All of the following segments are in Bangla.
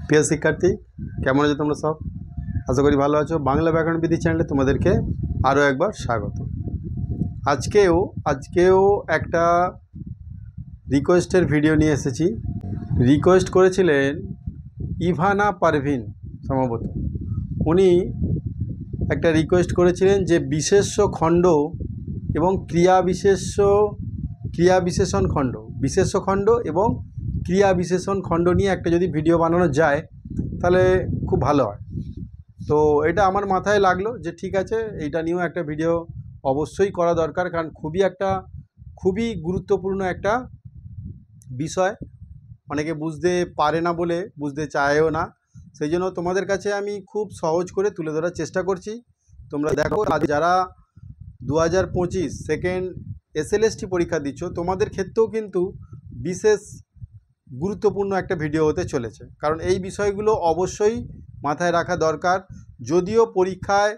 প্রিয় শিক্ষার্থী, কেমন আছো তোমরা সব? আশা করি ভালো আছো। বাংলা ব্যাকরণ বিধি চ্যানেলে তোমাদেরকে আরও একবার স্বাগত। আজকেও একটা রিকোয়েস্টের ভিডিও নিয়ে এসেছি। রিকোয়েস্ট করেছিলেন ইভানা পারভিন, সম্ভবত উনি একটা রিকোয়েস্ট করেছিলেন যে বিশেষ্য খণ্ড এবং বিশেষ্য খণ্ড এবং ক্রিয়া বিশেষণ খণ্ড নিয়ে একটা যদি ভিডিও বানানো যায় তাহলে খুব ভালো হয়। তো এটা আমার মাথায় লাগলো যে ঠিক আছে, এইটা নিয়েও একটা ভিডিও অবশ্যই করা দরকার, কারণ খুবই গুরুত্বপূর্ণ একটা বিষয়। অনেকে বুঝতে পারে না বলে বুঝতে চায়ও না, সেই জন্য তোমাদের কাছে আমি খুব সহজ করে তুলে ধরার চেষ্টা করছি। তোমরা দেখো, আজ যারা 2025 সেকেন্ড SLST পরীক্ষা দিচ্ছ, তোমাদের ক্ষেত্রেও কিন্তু বিশেষ গুরুত্বপূর্ণ একটা ভিডিও হতে চলেছে, কারণ এই বিষয়গুলো অবশ্যই মাথায় রাখা দরকার। যদিও পরীক্ষায়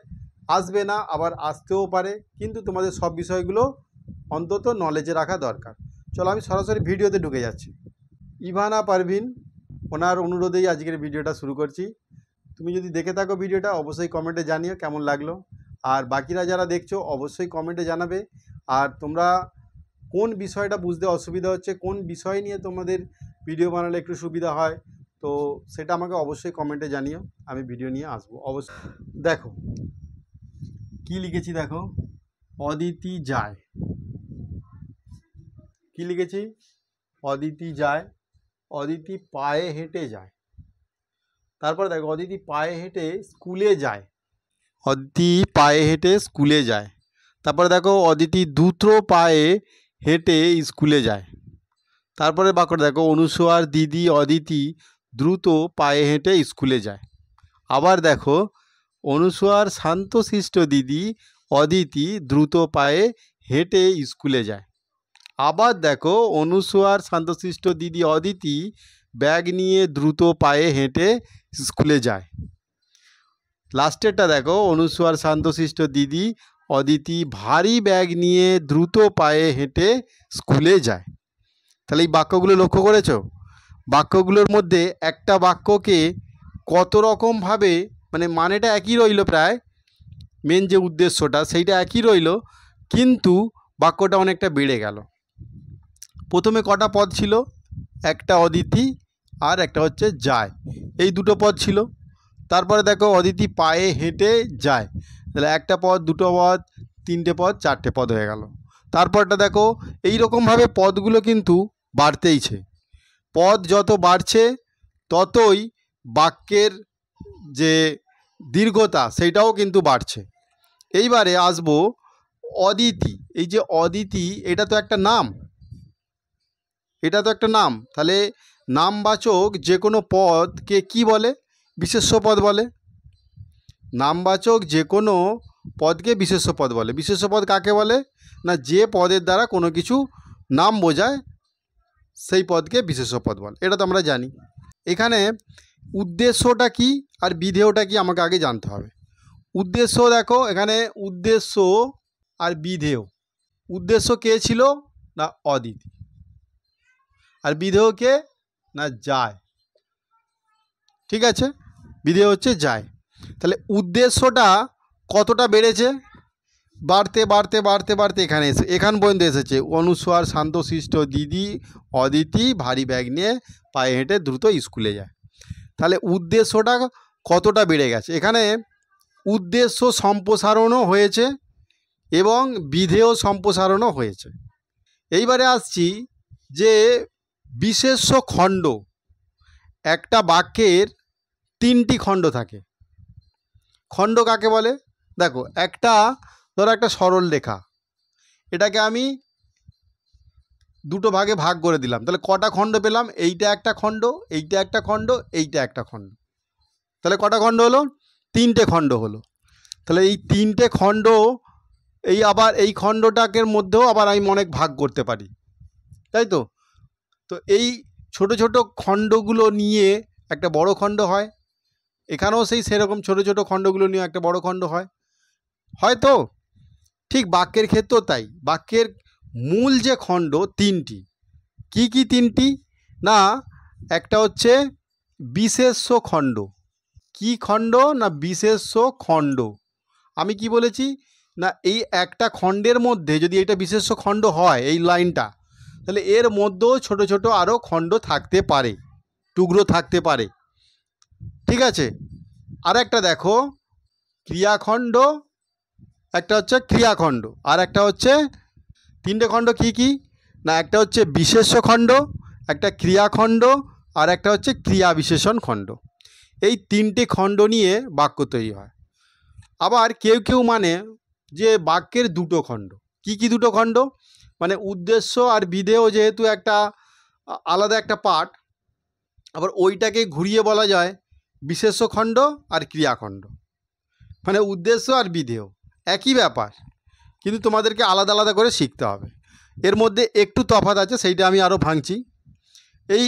আসবে না, আবার আসতেও পারে, কিন্তু তোমাদের সব বিষয়গুলো অন্তত নলেজে রাখা দরকার। চলো আমি সরাসরি ভিডিওতে ঢুকে যাচ্ছি। ইভানা পারভিন, ওনার অনুরোধেই আজকের ভিডিওটা শুরু করছি। তুমি যদি দেখে থাকো ভিডিওটা, অবশ্যই কমেন্টে জানিও কেমন লাগলো, আর বাকিরা যারা দেখছো অবশ্যই কমেন্টে জানাবে। আর তোমরা কোন বিষয়টা বুঝতে অসুবিধা হচ্ছে, কোন বিষয় নিয়ে তোমাদের ভিডিও বানালে একটু সুবিধা হয়, তো সেটা আমাকে অবশ্যই কমেন্টে জানিও, আমি ভিডিও নিয়ে আসবো অবশ্যই। দেখো কি লিখেছি, দেখো অদিতি যায়, কি লিখেছি, অদিতি যায়, অদিতি পায়ে হেঁটে যায়। তারপর দেখো অদিতি পায়ে হেঁটে স্কুলে যায়, অদিতি পায়ে হেঁটে স্কুলে যায়। তারপরে দেখো অদিতি দ্রুত পায়ে হেঁটে স্কুলে যায়। তারপরে বাক্যটা দেখো, অনুসুয়ার দিদি অদিতি দ্রুত পায়ে হেঁটে স্কুলে যায়। আবার দেখো, অনুসুয়ার শান্তশিষ্ট দিদি অদিতি দ্রুত পায়ে হেঁটে স্কুলে যায়। আবার দেখো, অনুসুয়ার শান্তশিষ্ট দিদি অদিতি ব্যাগ নিয়ে দ্রুত পায়ে হেঁটে স্কুলে যায়। লাস্টেরটা দেখো, অনুসুয়ার শান্তশিষ্ট দিদি অদিতি ভারী ব্যাগ নিয়ে দ্রুত পায়ে হেঁটে স্কুলে যায়। তাহলে এই বাক্যগুলো লক্ষ্য করেছো? বাক্যগুলোর মধ্যে একটা বাক্যকে কত রকমভাবে, মানেটা একই রইল, প্রায় মেন যে উদ্দেশ্যটা সেইটা একই রইল, কিন্তু বাক্যটা অনেকটা বেড়ে গেল। প্রথমে কটা পদ ছিল? একটা অদিতি আর একটা হচ্ছে যায়, এই দুটো পদ ছিল। তারপরে দেখো অদিতি পায়ে হেঁটে যায়, তাহলে একটা পদ, দুটো পদ, তিনটে পদ, চারটে পদ হয়ে গেল। তারপরটা দেখো, এই রকমভাবে পদগুলো কিন্তু বাড়তেইছে। পদ যত বাড়ছে ততই বাক্যের যে দীর্ঘতা সেইটাও কিন্তু বাড়ছে। এইবারে আসবো অদিতি। এই যে অদিতি, এটা তো একটা নাম, তাহলে নামবাচক যে কোনো পদকে কি বলে? বিশেষ্য পদ বলে। নামবাচক যে কোনো পদকে বিশেষ্য পদ বলে। বিশেষ্য পদ কাকে বলে? না, যে পদের দ্বারা কোনো কিছু নাম বোঝায় সেই পদকে বিশেষ্য পদ বলে, এটা তো আমরা জানি। এখানে উদ্দেশ্যটা কি আর বিধেয়টা কি আমাকে আগে জানতে হবে। উদ্দেশ্য দেখো, এখানে উদ্দেশ্য আর বিধেয়। উদ্দেশ্য কে ছিল? না অদিতি। আর বিধেয় কে? না যায়। ঠিক আছে, বিধেয় হচ্ছে যায়। তাহলে উদ্দেশ্যটা কতটা বেড়েছে? বাড়তে বাড়তে বাড়তে বাড়তে এখান পর্যন্ত এসেছে। অনুসুয়ার শান্তশিষ্ট দিদি অদিতি ভারী ব্যাগ নিয়ে পায়ে হেঁটে দ্রুত স্কুলে যায়। তাহলে উদ্দেশ্যটা কতটা বেড়ে গেছে? এখানে উদ্দেশ্য সম্প্রসারণও হয়েছে এবং বিধেয় সম্প্রসারণও হয়েছে। এইবারে আসছি যে বিশেষ্য খণ্ড। একটা বাক্যের তিনটি খণ্ড থাকে। খণ্ড কাকে বলে? দেখো, ধরো একটা সরল রেখা, এটাকে আমি দুটো ভাগে ভাগ করে দিলাম, তাহলে কটা খণ্ড পেলাম? এইটা একটা খণ্ড, এইটা একটা খণ্ড, এইটা একটা খণ্ড। তাহলে কটা খণ্ড হলো? তিনটে খণ্ড হলো। তাহলে এই তিনটে খণ্ড, আবার এই খণ্ডটাকের মধ্যেও আবার আমি অনেক ভাগ করতে পারি, তাই তো? তো এই ছোট ছোট খণ্ডগুলো নিয়ে একটা বড় খণ্ড হয়। এখানেও সেরকম ছোট ছোট খণ্ডগুলো নিয়ে একটা বড় খণ্ড হয়, হয়তো ঠিক বাক্যের ক্ষেত্রেও তাই। বাক্যের মূল যে খণ্ড তিনটি, কি কি তিনটি? না, একটা হচ্ছে বিশেষ্য খণ্ড। কি খণ্ড না বিশেষ্য খণ্ড। আমি কি বলেছি না এই একটা খণ্ডের মধ্যে যদি এটা বিশেষ্য খণ্ড হয় এই লাইনটা, তাহলে এর মধ্যেও ছোট ছোট আরও খণ্ড থাকতে পারে, টুকরো থাকতে পারে। ঠিক আছে, আর একটা দেখো ক্রিয়াখণ্ড, একটা হচ্ছে ক্রিয়াখণ্ড, আর একটা হচ্ছে তিনটে খণ্ড কি কি না একটা হচ্ছে বিশেষ্য খণ্ড, একটা ক্রিয়াখণ্ড, আর একটা হচ্ছে ক্রিয়া বিশেষণ খণ্ড। এই তিনটে খণ্ড নিয়ে বাক্য তৈরি হয়। আবার কেউ কেউ মানে যে বাক্যের দুটো খণ্ড। কি কি দুটো খণ্ড মানে উদ্দেশ্য আর বিধেয় যেহেতু একটা আলাদা একটা পার্ট, আবার ওইটাকে ঘুরিয়ে বলা যায় বিশেষ্য খণ্ড আর ক্রিয়াখণ্ড। মানে উদ্দেশ্য আর বিধেয় একই ব্যাপার, কিন্তু তোমাদেরকে আলাদা আলাদা করে শিখতে হবে। এর মধ্যে একটু তফাৎ আছে, সেইটা আমি আরও ভাঙছি। এই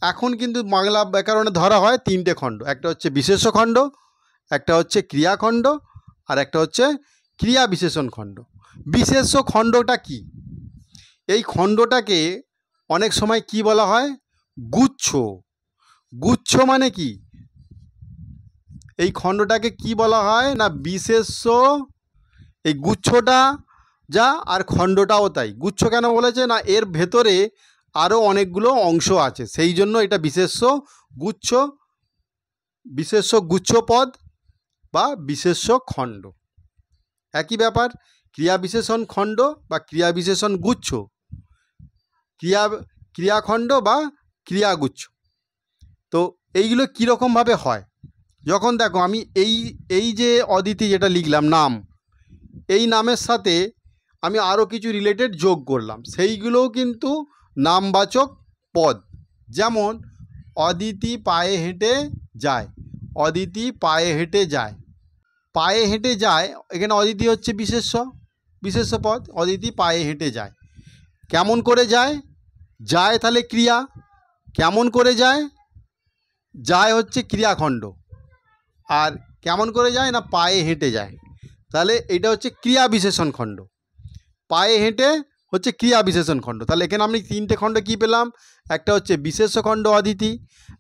এখন কিন্তু বাংলা ব্যাকরণে ধরা হয় তিনটে খণ্ড, একটা হচ্ছে বিশেষ্য খণ্ড, একটা হচ্ছে ক্রিয়াখণ্ড, আর একটা হচ্ছে ক্রিয়া বিশেষণ খণ্ড। বিশেষ্য খণ্ডটা কি? এই খণ্ডটাকে অনেক সময় কি বলা হয় গুচ্ছ। গুচ্ছ মানে কি? এই খণ্ডটাকে কি বলা হয় না বিশেষ্য। এই গুচ্ছটা যা আর খণ্ডটাও তাই। গুচ্ছ কেন বলেছে না এর ভেতরে আরও অনেকগুলো অংশ আছে, সেই জন্য এটা বিশেষ্য গুচ্ছ, বিশেষ্য গুচ্ছ পদ বা বিশেষ্য খণ্ড। একই ব্যাপার, ক্রিয়া বিশেষণ খণ্ড বা ক্রিয়া বিশেষণ গুচ্ছ, ক্রিয়াখণ্ড বা ক্রিয়াগুচ্ছ। তো এইগুলো কীরকমভাবে হয়, যখন দেখো আমি এই যে অদিতি যেটা লিখলাম নাম, এই নামের সাথে আমি আরও কিছু রিলেটেড যোগ করলাম, সেইগুলোও কিন্তু নামবাচক পদ। যেমন অদিতি পায়ে হেঁটে যায়, অদিতি পায়ে হেঁটে যায়, পায়ে হেঁটে যায়, এখানে অদিতি হচ্ছে বিশেষ্য পদ। অদিতি পায়ে হেঁটে যায়, কেমন করে যায়? যায় তাহলে ক্রিয়া, কেমন করে যায়? যায় হচ্ছে ক্রিয়াখণ্ড, আর কেমন করে যায় না পায়ে হেঁটে যায়, তাহলে এটা হচ্ছে ক্রিয়া বিশেষণ খণ্ড। পায়ে হেঁটে হচ্ছে ক্রিয়া বিশেষণ খণ্ড। তাহলে এখানে আমি তিনটে খণ্ড কি পেলাম, একটা হচ্ছে বিশেষ্য খণ্ড অদিতি,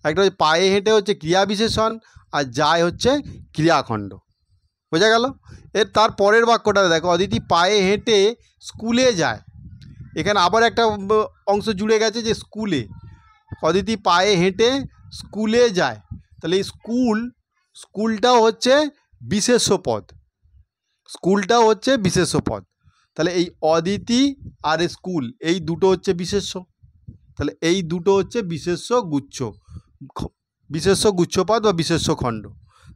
একটা হচ্ছে পায়ে হেঁটে হচ্ছে ক্রিয়া বিশেষণ, আর যায় হচ্ছে ক্রিয়াখণ্ড। বোঝা গেল? এর তার পরের বাক্যটা দেখো, অদিতি পায়ে হেঁটে স্কুলে যায়। এখানে আবার একটা অংশ জুড়ে গেছে যে স্কুলে, অদিতি পায়ে হেঁটে স্কুলে যায়, তাহলে এই স্কুলটাও হচ্ছে বিশেষ্য পদ, স্কুলটাও হচ্ছে বিশেষ্য পদ। তাহলে এই অদিতি আর স্কুল এই দুটো হচ্ছে বিশেষ্য, তাহলে এই দুটো হচ্ছে বিশেষ্য গুচ্ছ পদ বা বিশেষ্য খণ্ড।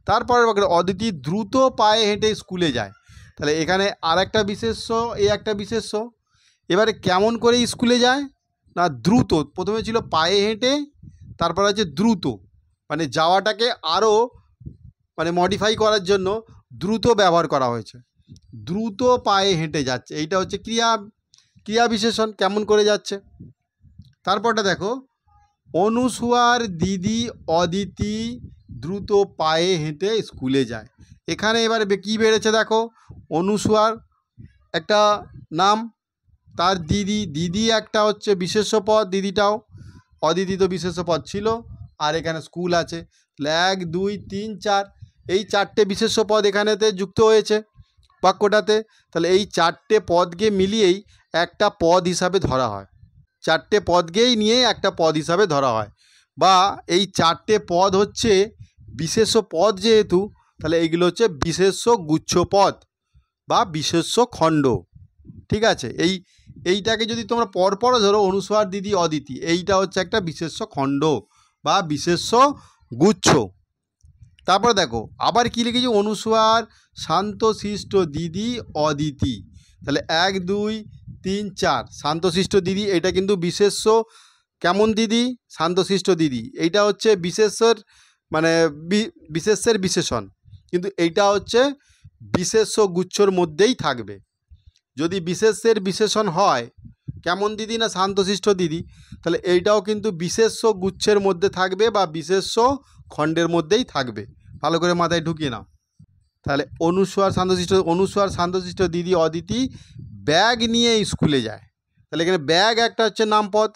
তারপরে অদিতি দ্রুত পায়ে হেঁটে স্কুলে যায়, তাহলে এখানে আর একটা বিশেষ্য, এই একটা বিশেষ্য। এবারে কেমন করে স্কুলে যায় না দ্রুত, প্রথমে ছিল পায়ে হেঁটে, তারপর আছে দ্রুত, মানে যাওয়াটাকে আরও মানে মডিফাই করার জন্য দ্রুত ব্যবহার করা হয়েছে। দ্রুত পায়ে হেঁটে যাচ্ছে, এইটা হচ্ছে ক্রিয়া বিশেষণ, কেমন করে যাচ্ছে। তারপরটা দেখো, অনুসুয়ার দিদি অদিতি দ্রুত পায়ে হেঁটে স্কুলে যায়। এখানে এবারে কী বেড়েছে দেখো, অনুসুয়ার একটা নাম, তার দিদি একটা হচ্ছে বিশেষ্য পদ, দিদিটাও, অদিতি তো বিশেষ্য পদ ছিল, আর এখানে স্কুল আছে। 1 2 3 4 এই চারটে বিশেষ্য পদ এখানেতে যুক্ত হয়েছে বাক্যটাতে। তাহলে এই চারটে পদকে মিলিয়েই একটা পদ হিসাবে ধরা হয়, চারটে পদকেই নিয়ে একটা পদ হিসাবে ধরা হয়, বা এই চারটে পদ হচ্ছে বিশেষ্য পদ যেহেতু, তাহলে এইগুলো হচ্ছে বিশেষ্য গুচ্ছ পদ বা বিশেষ্য খণ্ড। ঠিক আছে, এইটাকে যদি তোমরা পরপর ধরো, অনুসুয়ার দিদি অদিতি, এইটা হচ্ছে একটা বিশেষ্য খণ্ড বা বিশেষ্য গুচ্ছ। তারপরে দেখো আবার কি লিখেছি, অনুসুয়ার শান্তশিষ্ট দিদি অদিতি, তাহলে 1 2 3 4 শান্তশিষ্ট দিদি, এটা কিন্তু বিশেষ্য কেমন দিদি, শান্তশিষ্ট দিদি, এইটা হচ্ছে বিশেষ্যের মানে বিশেষ্যের বিশেষণ, কিন্তু এইটা হচ্ছে বিশেষ্য গুচ্ছর মধ্যেই থাকবে। যদি বিশেষ্যের বিশেষণ হয় কেমন দিদি না শান্তশিষ্ট দিদি, তাহলে এইটাও কিন্তু বিশেষ্য গুচ্ছের মধ্যে থাকবে বা বিশেষ্য খণ্ডের মধ্যেই থাকবে। ভালো করে মাথায় ঢুকিয়ে নাও। তাহলে অনুসুয়ার শান্তশিষ্ট দিদি অদিতি ব্যাগ নিয়ে স্কুলে যায়, তাহলে এখানে ব্যাগ একটা হচ্ছে নামপদ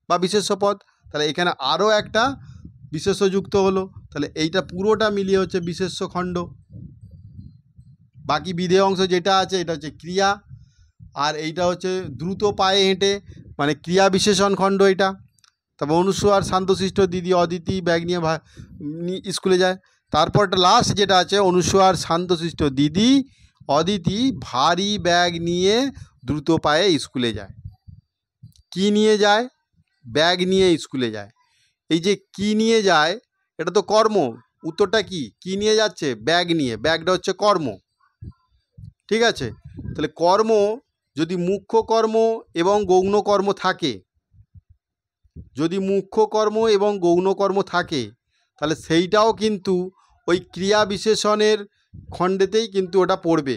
বা বিশেষ্য পদ, তাহলে এখানে আরও একটা বিশেষ্যযুক্ত হলো, তাহলে এইটা পুরোটা মিলিয়ে হচ্ছে বিশেষ্য খণ্ড। বাকি বিধেয় অংশ যেটা আছে এটা হচ্ছে ক্রিয়া, আর এইটা হচ্ছে দ্রুত পায়ে হেঁটে মানে ক্রিয়া বিশেষণ খণ্ড এটা। তারপর অনুস্বার শান্তশিষ্ট দিদি অদিতি ব্যাগ নিয়ে স্কুলে যায়। তারপরটা লাস্ট যেটা আছে অনুস্বার শান্তশিষ্ট দিদি অদিতি ভারী ব্যাগ নিয়ে দ্রুত পায়ে স্কুলে যায়। কি নিয়ে যায়? ব্যাগ নিয়ে স্কুলে যায়। এই যে কি নিয়ে যায় এটা তো কর্ম, উত্তরটা কি নিয়ে যাচ্ছে? ব্যাগ নিয়ে, ব্যাগটা হচ্ছে কর্ম, ঠিক আছে। তাহলে কর্ম যদি মুখ্য কর্ম এবং গৌণ কর্ম থাকে, যদি মুখ্য কর্ম এবং গৌণ কর্ম থাকে তাহলে সেইটাও কিন্তু ওই ক্রিয়া বিশেষণের খণ্ডেতেই কিন্তু ওটা পড়বে।